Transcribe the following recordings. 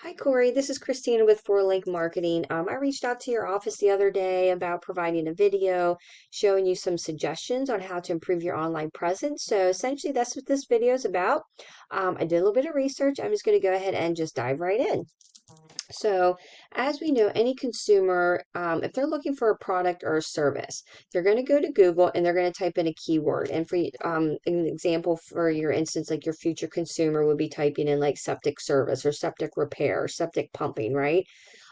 Hi, Corey. This is Christina with Four Link Marketing. I reached out to your office the other day about providing a video showing you some suggestions on how to improve your online presence. So essentially, that's what this video is about. I did a little bit of research. I'm just going to go ahead and just dive right in. So, as we know, any consumer, if they're looking for a product or a service, they're going to go to Google and they're going to type in a keyword. And for an example, for your instance, like your future consumer would be typing in like septic service or septic repair, or septic pumping, right?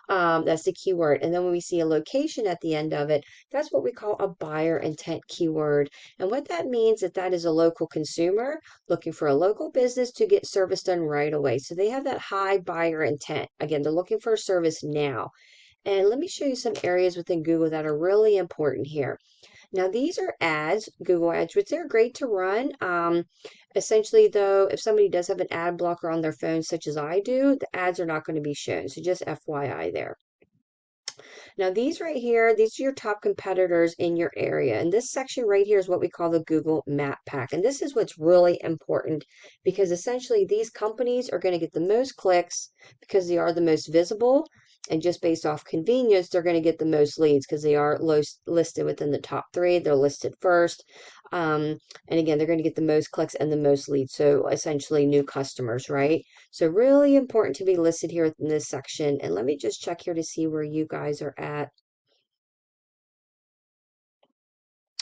That's the keyword. And then when we see a location at the end of it, that's what we call a buyer intent keyword. And what that means is that is a local consumer looking for a local business to get service done right away. So they have that high buyer intent. Again, they're looking for a service now. And let me show you some areas within Google that are really important here. Now, these are ads, Google ads, which they're great to run. Essentially, though, if somebody does have an ad blocker on their phone, such as I do, the ads are not going to be shown. So just FYI there. Now, these right here, these are your top competitors in your area. And this section right here is what we call the Google Map Pack. And this is what's really important because essentially these companies are going to get the most clicks because they are the most visible. And just based off convenience, they're going to get the most leads because they are listed within the top three. They're listed first. And again, they're going to get the most clicks and the most leads. So essentially new customers, right? So really important to be listed here in this section. And let me just check here to see where you guys are at.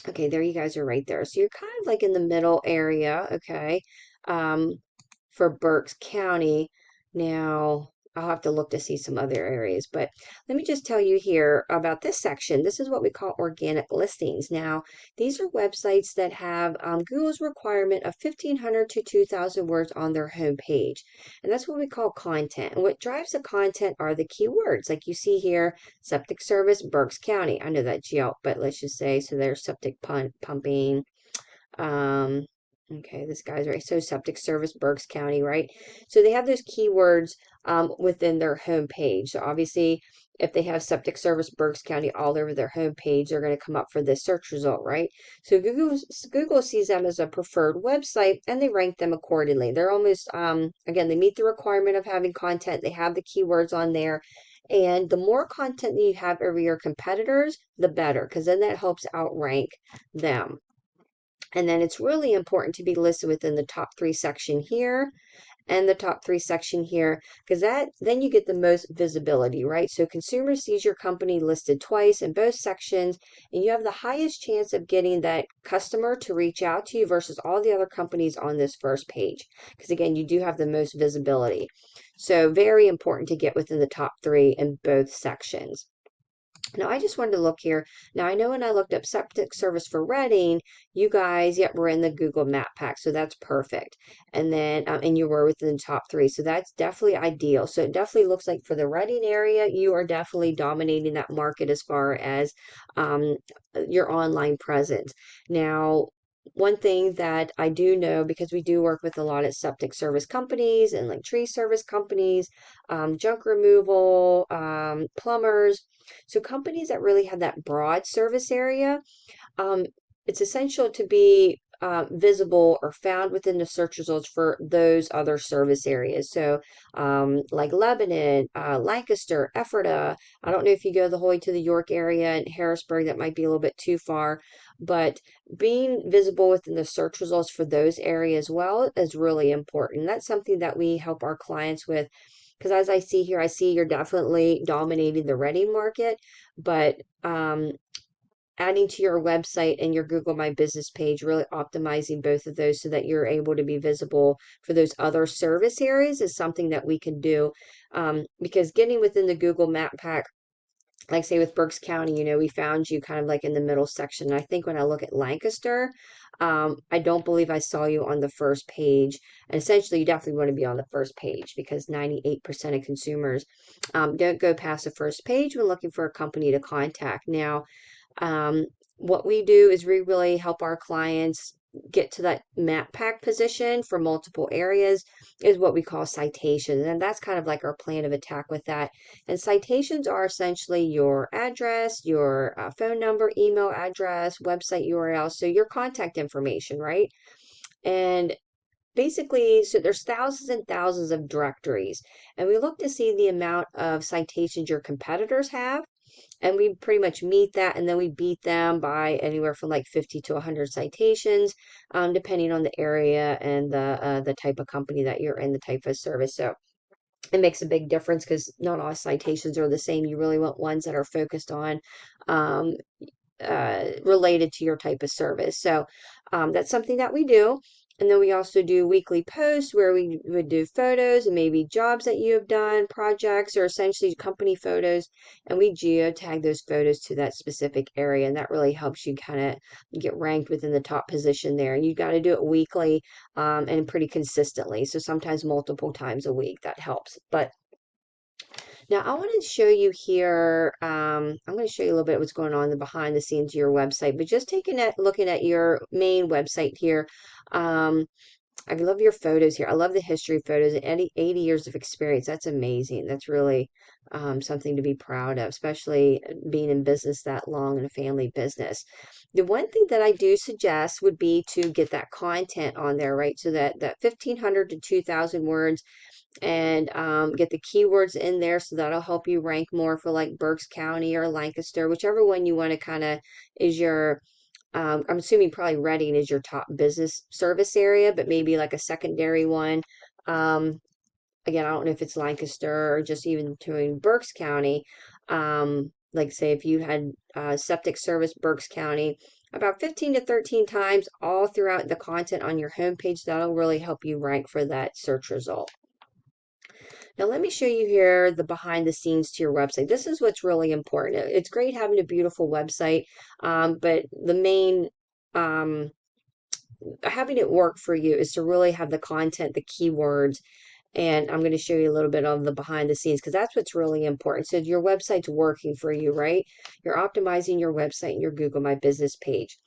Okay, there you guys are right there. So you're kind of like in the middle area, okay, um, for Berks County. Now, I'll have to look to see some other areas, but let me just tell you here about this section. This is what we call organic listings. Now, these are websites that have Google's requirement of 1,500 to 2,000 words on their homepage. And that's what we call content. And what drives the content are the keywords. Like you see here, septic service, Berks County. I know that's Yelp, but let's just say, so there's septic pumping. Um, okay, this guy's right. So septic service, Berks County, right? So they have those keywords within their homepage. So obviously, if they have septic service, Berks County all over their homepage, they're going to come up for this search result, right? So Google sees them as a preferred website and they rank them accordingly. They're almost, again, they meet the requirement of having content. They have the keywords on there. And the more content that you have over your competitors, the better, because then that helps outrank them. And then it's really important to be listed within the top three section here and the top three section here, because that then you get the most visibility, right? So consumer sees your company listed twice in both sections, and you have the highest chance of getting that customer to reach out to you versus all the other companies on this first page. Because again, you do have the most visibility. So very important to get within the top three in both sections. Now, I just wanted to look here. Now, I know when I looked up septic service for Reading, you guys, yep, were in the Google Map Pack, so that's perfect. And then, and you were within the top three, so that's definitely ideal. So it definitely looks like for the Reading area, you are definitely dominating that market as far as um, your online presence. Now, one thing that I do know, because we do work with a lot of septic service companies and like tree service companies, junk removal, plumbers, so companies that really have that broad service area, um, it's essential to be visible or found within the search results for those other service areas. So like Lebanon, Lancaster, Ephrata. I don't know if you go the whole way to the York area and Harrisburg, that might be a little bit too far, but being visible within the search results for those areas as well is really important. That's something that we help our clients with because as I see here, I see you're definitely dominating the Reading market, but adding to your website and your Google My Business page, really optimizing both of those so that you're able to be visible for those other service areas is something that we can do. Because getting within the Google Map Pack, like say with Berks County, we found you kind of like in the middle section. And I think when I look at Lancaster, I don't believe I saw you on the first page. And essentially, you definitely want to be on the first page because 98% of consumers don't go past the first page when looking for a company to contact. Now, um, what we do is we really help our clients get to that map pack position for multiple areas is what we call citations. And that's kind of like our plan of attack with that. And citations are essentially your address, your phone number, email address, website URL. So your contact information, right? And basically, so there's thousands and thousands of directories, and we look to see the amount of citations your competitors have, and we pretty much meet that, and then we beat them by anywhere from like 50 to 100 citations, depending on the area and the type of company that you're in, the type of service. So it makes a big difference because not all citations are the same. You really want ones that are focused on um, related to your type of service. So that's something that we do. And then we also do weekly posts where we would do photos and maybe jobs that you have done, projects, or essentially company photos. And we geotag those photos to that specific area. And that really helps you kind of get ranked within the top position there. And you got to do it weekly and pretty consistently. So sometimes multiple times a week. That helps. But now I want to show you here, I'm going to show you a little bit what's going on in the behind the scenes of your website, but just looking at your main website here, um, I love your photos here. I love the history photos and 80 years of experience. That's amazing. That's really something to be proud of, especially being in business that long in a family business. The one thing that I do suggest would be to get that content on there, right? So that 1,500 to 2,000 words, and get the keywords in there, so that'll help you rank more for like Berks County or Lancaster, whichever one you want to kind of is your I'm assuming probably Reading is your top business service area, but maybe like a secondary one. Um, Again, I don't know if it's Lancaster or just even doing Berks County. Like say if you had septic service Berks County, about 15 to 13 times all throughout the content on your homepage, that'll really help you rank for that search result. Now let me show you here the behind the scenes to your website. This is what's really important. It's great having a beautiful website, but the main um, having it work for you is to really have the content, the keywords, and I'm going to show you a little bit of the behind the scenes because that's what's really important. So your website's working for you, right? You're optimizing your website and your Google My Business page.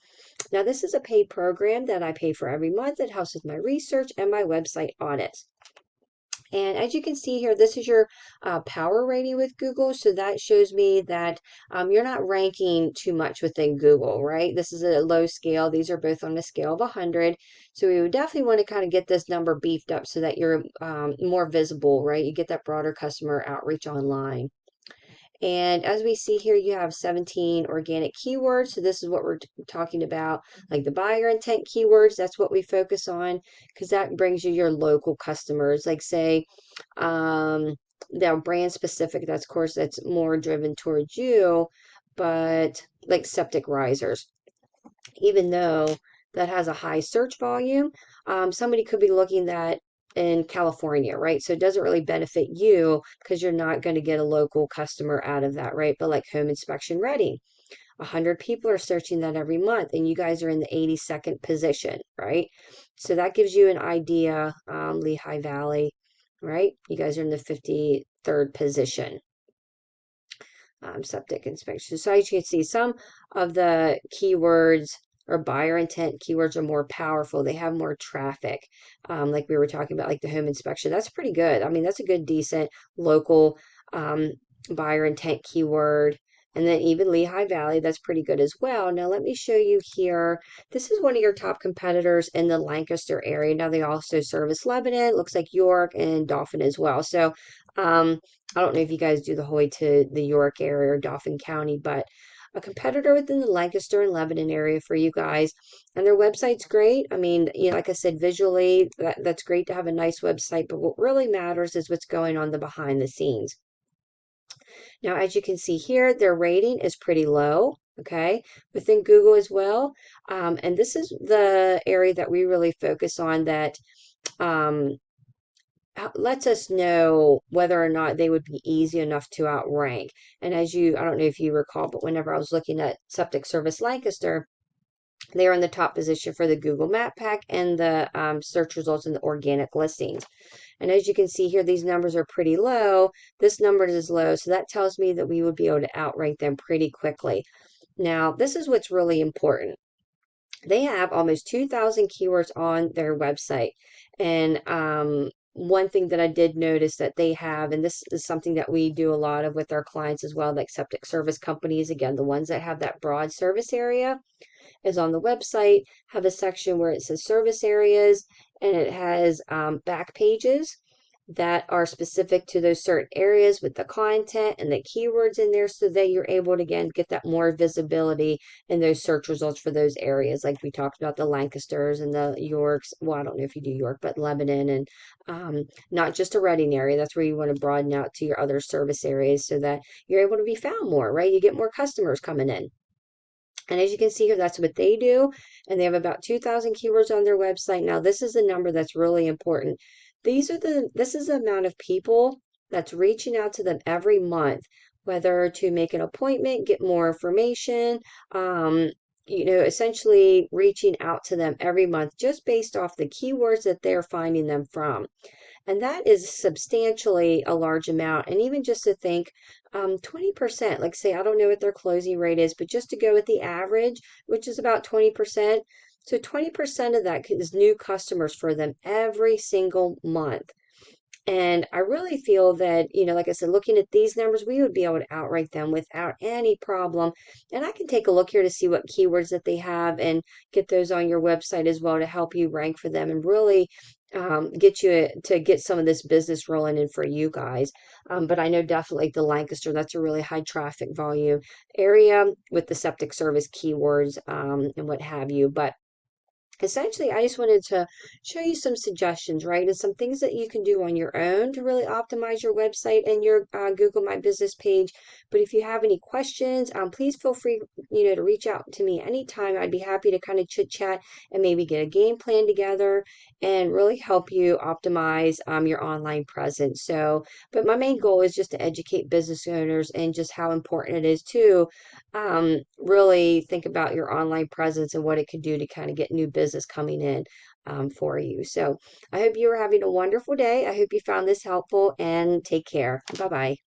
Now this is a paid program that I pay for every month. It helps with my research and my website audits. And as you can see here, this is your power rating with Google. So that shows me that you're not ranking too much within Google, right? This is a low scale. These are both on a scale of 100. So we would definitely want to kind of get this number beefed up so that you're more visible, right? You get that broader customer outreach online. And as we see here, you have 17 organic keywords. So this is what we're talking about, like the buyer intent keywords. That's what we focus on because that brings you your local customers. Like say, they're brand specific. That's of course that's more driven towards you, but like septic risers, even though that has a high search volume, somebody could be looking that in California, right? So it doesn't really benefit you because you're not going to get a local customer out of that, right? But like home inspection ready, 100 people are searching that every month, and you guys are in the 82nd position, right? So that gives you an idea, Lehigh Valley, right? You guys are in the 53rd position. Septic inspection. So as you can see, some of the keywords or buyer intent keywords are more powerful. They have more traffic. Like we were talking about, like the home inspection. That's pretty good. I mean, that's a good, decent local um, buyer intent keyword. And then even Lehigh Valley, that's pretty good as well. Now let me show you here. This is one of your top competitors in the Lancaster area. Now they also service Lebanon, looks like York and Dauphin as well. So I don't know if you guys do the whole way to the York area or Dauphin County, but a competitor within the Lancaster and Lebanon area for you guys. And their website's great. I mean, you know, like I said, visually, that's great to have a nice website, but what really matters is what's going on the behind the scenes. Now, as you can see here, their rating is pretty low, okay, within Google as well. And this is the area that we really focus on that um, lets us know whether or not they would be easy enough to outrank. And as you, I don't know if you recall, but whenever I was looking at Septic Service Lancaster, they are in the top position for the Google Map Pack and the search results in the organic listings. And as you can see here, these numbers are pretty low. This number is low, so that tells me that we would be able to outrank them pretty quickly. Now, this is what's really important. They have almost 2,000 keywords on their website. And one thing that I did notice that they have, and this is something that we do a lot of with our clients as well, like septic service companies, again, the ones that have that broad service area, is on the website, have a section where it says service areas, and it has back pages that are specific to those certain areas with the content and the keywords in there so that you're able to, again, get that more visibility in those search results for those areas. Like we talked about the Lancasters and the Yorks. Well, I don't know if you do York, but Lebanon, and not just a Reading area. That's where you want to broaden out to your other service areas so that you're able to be found more, right? You get more customers coming in. And as you can see here, that's what they do. And they have about 2,000 keywords on their website. Now, this is a number that's really important. This is the amount of people that's reaching out to them every month, whether to make an appointment, get more information, essentially reaching out to them every month just based off the keywords that they're finding them from. And that is substantially a large amount. And even just to think, 20%, like say, I don't know what their closing rate is, but just to go with the average, which is about 20%. So 20% of that is new customers for them every single month. And I really feel that, like I said, looking at these numbers, we would be able to outright them without any problem. And I can take a look here to see what keywords that they have and get those on your website as well to help you rank for them and really get you to get some of this business rolling in for you guys. But I know definitely the Lancaster, that's a really high traffic volume area with the septic service keywords and what have you. But essentially, I just wanted to show you some suggestions, right? And some things that you can do on your own to really optimize your website and your Google My Business page. But if you have any questions, please feel free, to reach out to me anytime. I'd be happy to kind of chit chat and maybe get a game plan together and really help you optimize your online presence. So, but my main goal is just to educate business owners and just how important it is to really think about your online presence and what it could do to kind of get new business coming in for you. So I hope you are having a wonderful day. I hope you found this helpful and take care. Bye bye.